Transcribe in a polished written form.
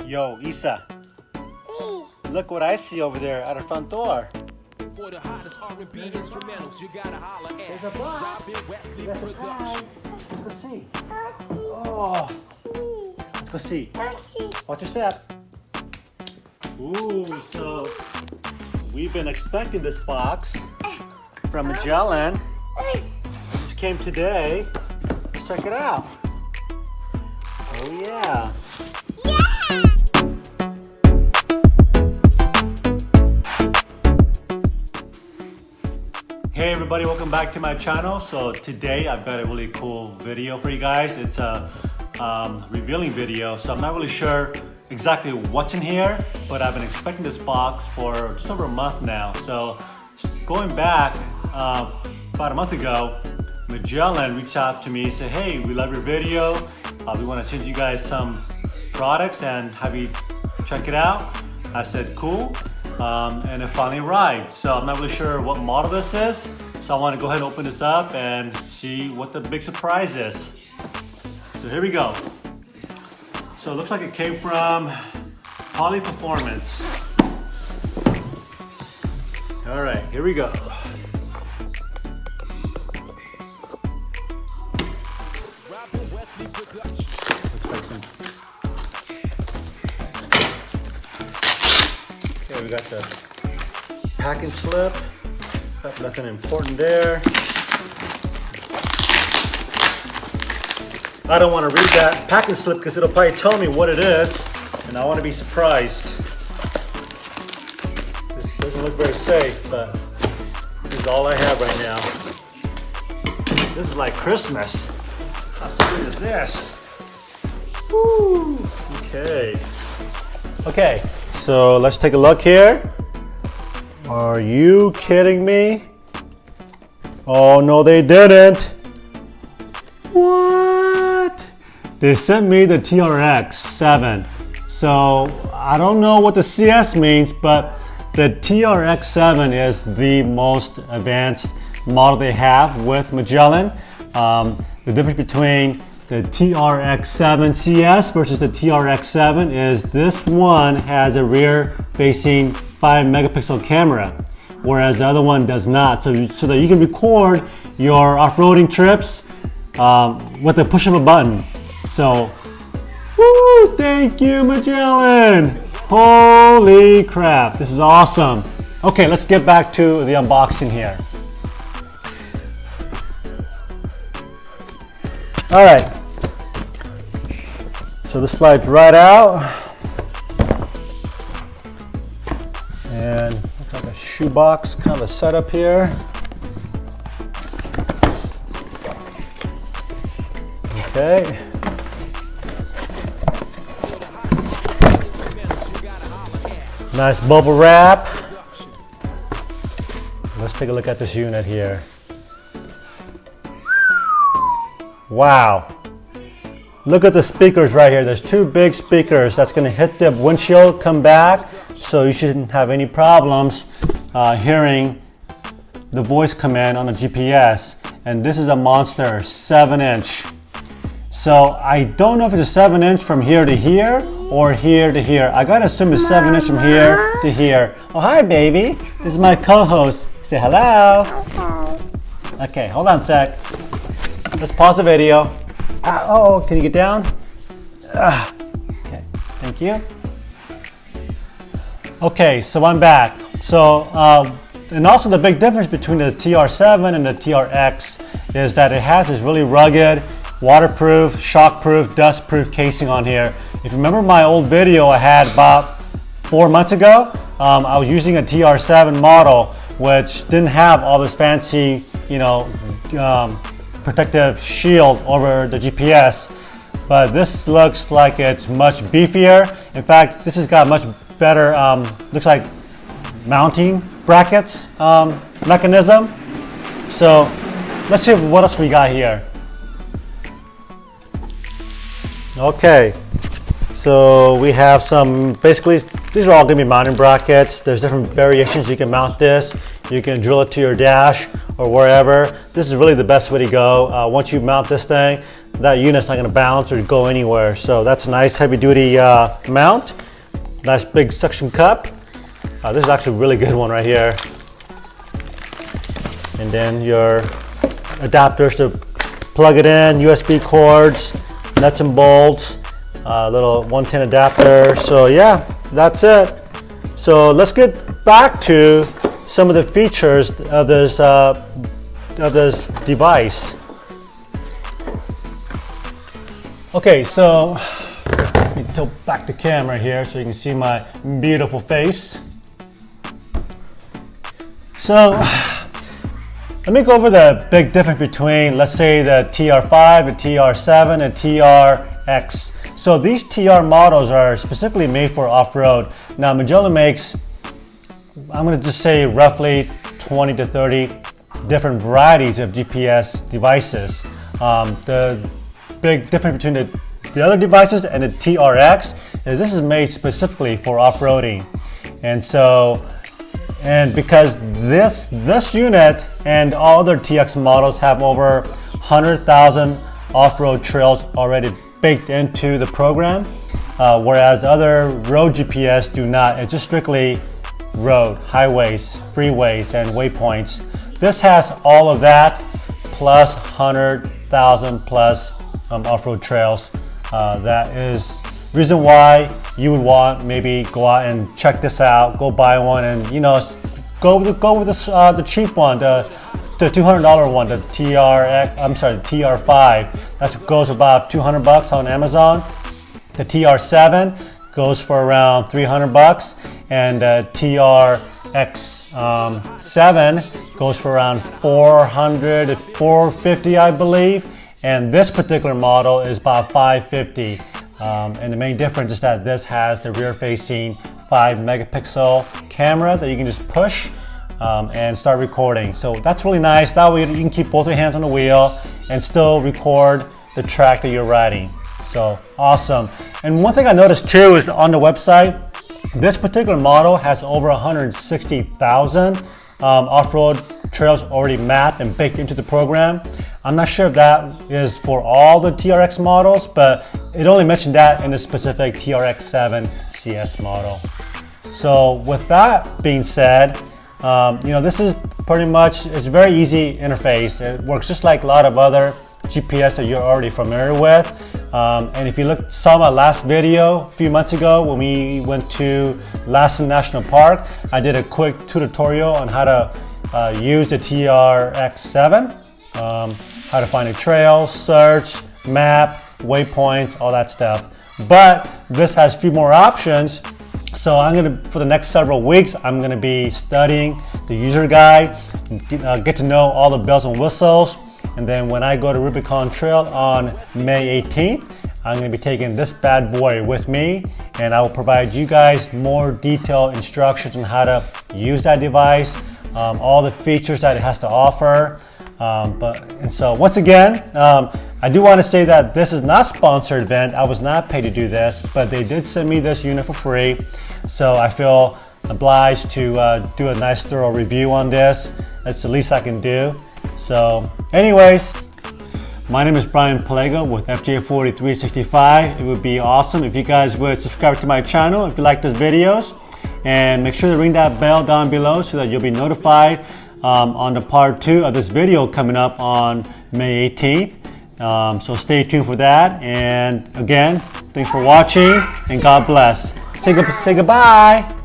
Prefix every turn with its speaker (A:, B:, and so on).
A: Yo, Isa, look what I see over there at our front door.
B: For the hottest R&B instrumentals, you gotta holler at
A: There's a box.
B: Robin Wesley
A: There's a
B: Production.
A: prize. Let's go see. Oh, let's go see. Watch your step. Ooh, so we've been expecting this box from Magellan. This came today. Let's check it out. Oh yeah. Hey everybody, welcome back to my channel. So today I've got a really cool video for you guys. It's a revealing video, so I'm not really sure exactly what's in here, but I've been expecting this box for just over a month now. So going back about a month ago, Magellan reached out to me and said, hey, we love your video. We want to send you guys some products and have you check it out. I said, cool. And it finally arrived. So I'm not really sure what model this is. So I want to go ahead and open this up and see what the big surprise is. So here we go. So it looks like it came from Poly Performance. All right, here we go.
B: Robin Wesley Production.
A: Looks like some. Okay, we got the packing slip. Got nothing important there. I don't want to read that packing slip because it'll probably tell me what it is, and I want to be surprised. This doesn't look very safe, but this is all I have right now. This is like Christmas. How sweet is this? Woo! Okay. Okay, so let's take a look here. Are you kidding me? Oh no, they didn't. What? They sent me the TRX7. So I don't know what the CS means, but the TRX7 is the most advanced model they have with Magellan. The difference between the TRX7 CS versus the TRX7 is this one has a rear-facing 5-megapixel camera, whereas the other one does not. So that you can record your off-roading trips with the push of a button. So, woo! Thank you, Magellan! Holy crap! This is awesome. Okay, let's get back to the unboxing here. All right. So this slides right out, and looks like a shoebox kind of a setup here. Okay. Nice bubble wrap. Let's take a look at this unit here. Wow. Look at the speakers right here. There's two big speakers that's going to hit the windshield, come back, so you shouldn't have any problems hearing the voice command on the GPS. And this is a monster 7-inch. So I don't know if it's a 7-inch from here to here or here to here. I gotta assume it's 7-inch from here to here. Oh, hi, baby. This is my co-host. Say hello. Okay, hold on a sec. Let's pause the video. Oh, can you get down? Okay, thank you. Okay, so I'm back. So, and also the big difference between the TR7 and the TRX is that it has this really rugged, waterproof, shockproof, dustproof casing on here. If you remember my old video I had about 4 months ago, I was using a TR7 model which didn't have all this fancy, protective shield over the GPS, but this looks like it's much beefier. In fact, this has got much better, looks like mounting brackets mechanism. So let's see what else we got here. Okay, so we have some, basically these are all going to be mounting brackets. There's different variations you can mount this. You can drill it to your dash or wherever. This is really the best way to go. Once you mount this thing, that unit's not going to bounce or go anywhere. So that's a nice heavy duty mount. Nice big suction cup. This is actually a really good one right here. And then your adapters to plug it in, USB cords, nuts and bolts, little 110 adapter. So yeah, that's it. So let's get back to some of the features of this device. Okay, so let me tilt back the camera here so you can see my beautiful face. So let me go over the big difference between, let's say, the TR5, the TR7, and TRX. So these TR models are specifically made for off-road. Now Magellan makes, I'm going to just say roughly 20 to 30 different varieties of GPS devices. The big difference between the other devices and the TRX is this is made specifically for off-roading. And because this unit and all other TX models have over 100,000 off-road trails already baked into the program, whereas other road GPS do not. It's just strictly road, highways, freeways, and waypoints. This has all of that plus 100,000 plus off-road trails. That is reason why you would want maybe go out and check this out, go buy one, and go with the cheap one, the $200 one, the TR5. That goes about $200 on Amazon. The TR7 goes for around $300, and the TRX7 goes for around $400 to $450, I believe. And this particular model is about $550. And the main difference is that this has the rear-facing 5 megapixel camera that you can just push and start recording. So that's really nice. That way you can keep both your hands on the wheel and still record the track that you're riding. So awesome. And one thing I noticed too is on the website, this particular model has over 160,000 off-road trails already mapped and baked into the program. I'm not sure if that is for all the TRX models, but it only mentioned that in the specific TRX7 CS model. So with that being said, this is pretty much, it's a very easy interface. It works just like a lot of other GPS that you're already familiar with. And if you saw my last video a few months ago when we went to Lassen National Park, I did a quick tutorial on how to use the TRX7, how to find a trail, search, map, waypoints, all that stuff. But this has a few more options. So for the next several weeks, I'm gonna be studying the user guide, get to know all the bells and whistles. And then when I go to Rubicon Trail on May 18th, I'm going to be taking this bad boy with me, and I will provide you guys more detailed instructions on how to use that device, all the features that it has to offer. And so once again, I do want to say that this is not a sponsored event. I was not paid to do this, but they did send me this unit for free. So I feel obliged to do a nice thorough review on this. That's the least I can do. So anyways, my name is Brian Palego with FJ4365. It would be awesome if you guys would subscribe to my channel if you like these videos, and make sure to ring that bell down below so that you'll be notified on the part 2 of this video coming up on May 18th. So stay tuned for that, and again, thanks for watching and God bless. Say goodbye.